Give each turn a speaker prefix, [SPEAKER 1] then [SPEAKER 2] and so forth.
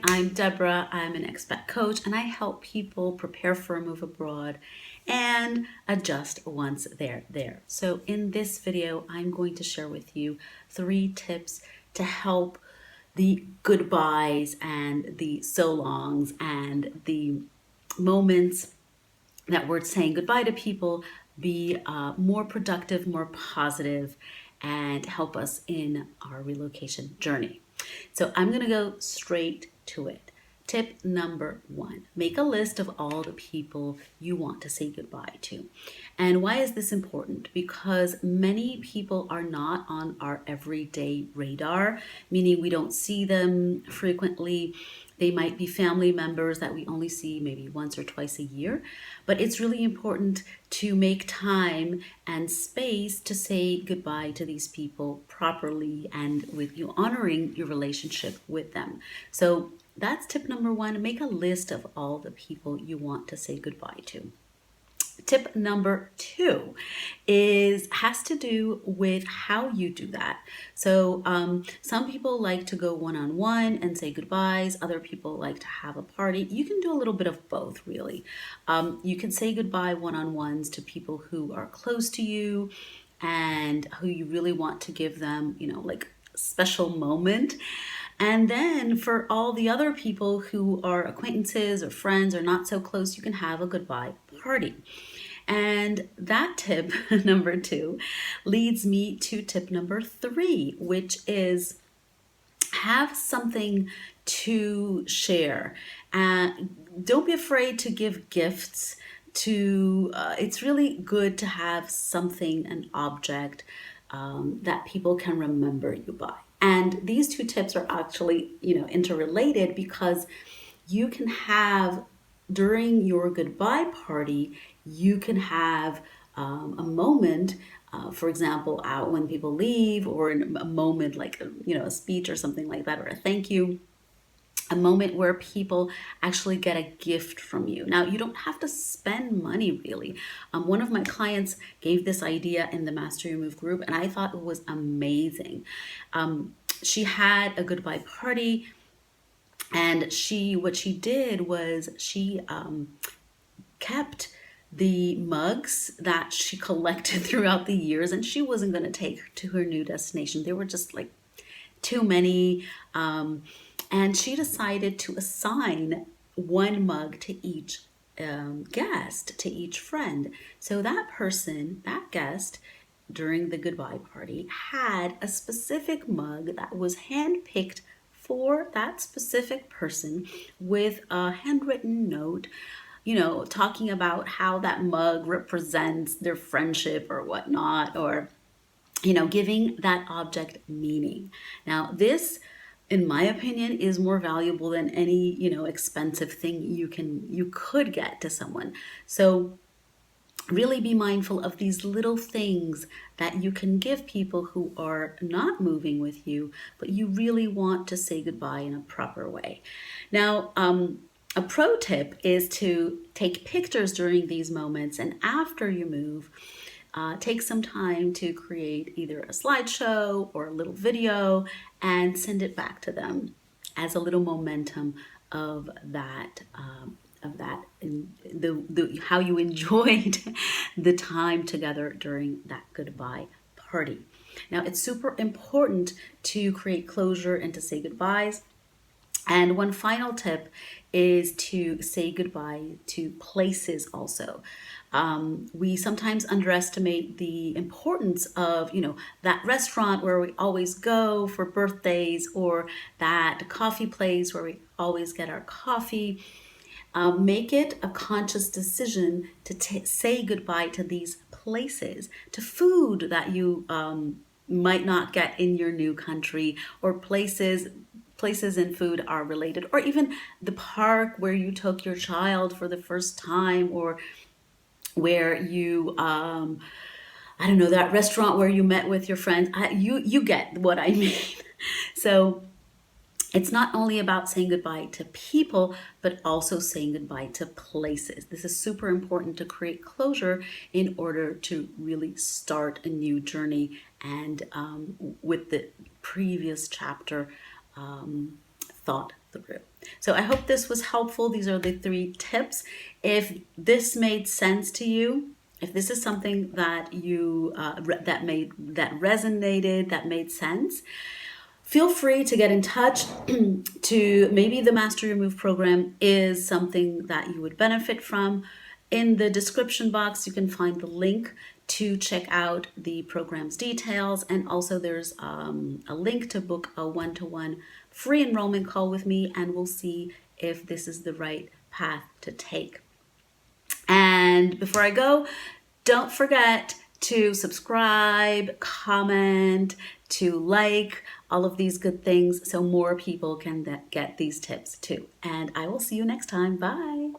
[SPEAKER 1] Hi, I'm Deborah. I'm an expat coach and I help people prepare for a move abroad and adjust once they're there. So in this video, I'm going to share with you 3 tips to help the goodbyes and the so longs and the moments that we're saying goodbye to people be more productive, more positive, and help us in our relocation journey. So I'm going to go straight to it. Tip number 1, make a list of all the people you want to say goodbye to. And why is this important? Because many people are not on our everyday radar, meaning we don't see them frequently. They might be family members that we only see maybe once or twice a year, but it's really important to make time and space to say goodbye to these people properly and with you honoring your relationship with them. So that's tip number 1, make a list of all the people you want to say goodbye to. Tip number 2 has to do with how you do that. So some people like to go one-on-one and say goodbyes. Other people like to have a party. You can do a little bit of both, really. You can say goodbye one-on-ones to people who are close to you and who you really want to give them, like a special moment. And then for all the other people who are acquaintances or friends or not so close, you can have a goodbye party. And that tip, number 2, leads me to tip number 3, which is have something to share. Don't be afraid to give gifts. It's really good to have something, an object that people can remember you by. And these 2 tips are actually, interrelated because you can have during your goodbye party, you can have a moment, for example, out when people leave, or in a moment like a speech or something like that, or a thank you. A moment where people actually get a gift from you. Now, you don't have to spend money, really. One of my clients gave this idea in the Master Your Move group, and I thought it was amazing. She had a goodbye party, and what she did was she kept the mugs that she collected throughout the years, and she wasn't going to take to her new destination. They were just like too many. And she decided to assign 1 mug to each guest, to each friend. So that person, that guest, during the goodbye party, had a specific mug that was handpicked for that specific person with a handwritten note, talking about how that mug represents their friendship or whatnot, or, giving that object meaning. Now, this, in my opinion, is more valuable than any, expensive thing you could get to someone. So really be mindful of these little things that you can give people who are not moving with you, but you really want to say goodbye in a proper way. Now, a pro tip is to take pictures during these moments, and after you move, take some time to create either a slideshow or a little video and send it back to them as a little momentum of that, how you enjoyed the time together during that goodbye party. Now, it's super important to create closure and to say goodbyes. And one final tip is to say goodbye to places also. We sometimes underestimate the importance of, that restaurant where we always go for birthdays, or that coffee place where we always get our coffee. Make it a conscious decision to say goodbye to these places, to food that you might not get in your new country, or places and food are related, or even the park where you took your child for the first time, or where you I don't know, that restaurant where you met with your friends. You get what I mean. So it's not only about saying goodbye to people, but also saying goodbye to places. This is super important to create closure in order to really start a new journey. And with the previous chapter thought through. So I hope this was helpful. These are the 3 tips. If this made sense to you, if this is something that you that resonated, that made sense, feel free to get in touch. To maybe the Master Your Move program is something that you would benefit from. In the description box, you can find the link to check out the program's details, and also there's a link to book a one-to-one free enrollment call with me, and we'll see if this is the right path to take. And before I go, don't forget to subscribe, comment, to like, all of these good things so more people can get these tips too. And I will see you next time. Bye.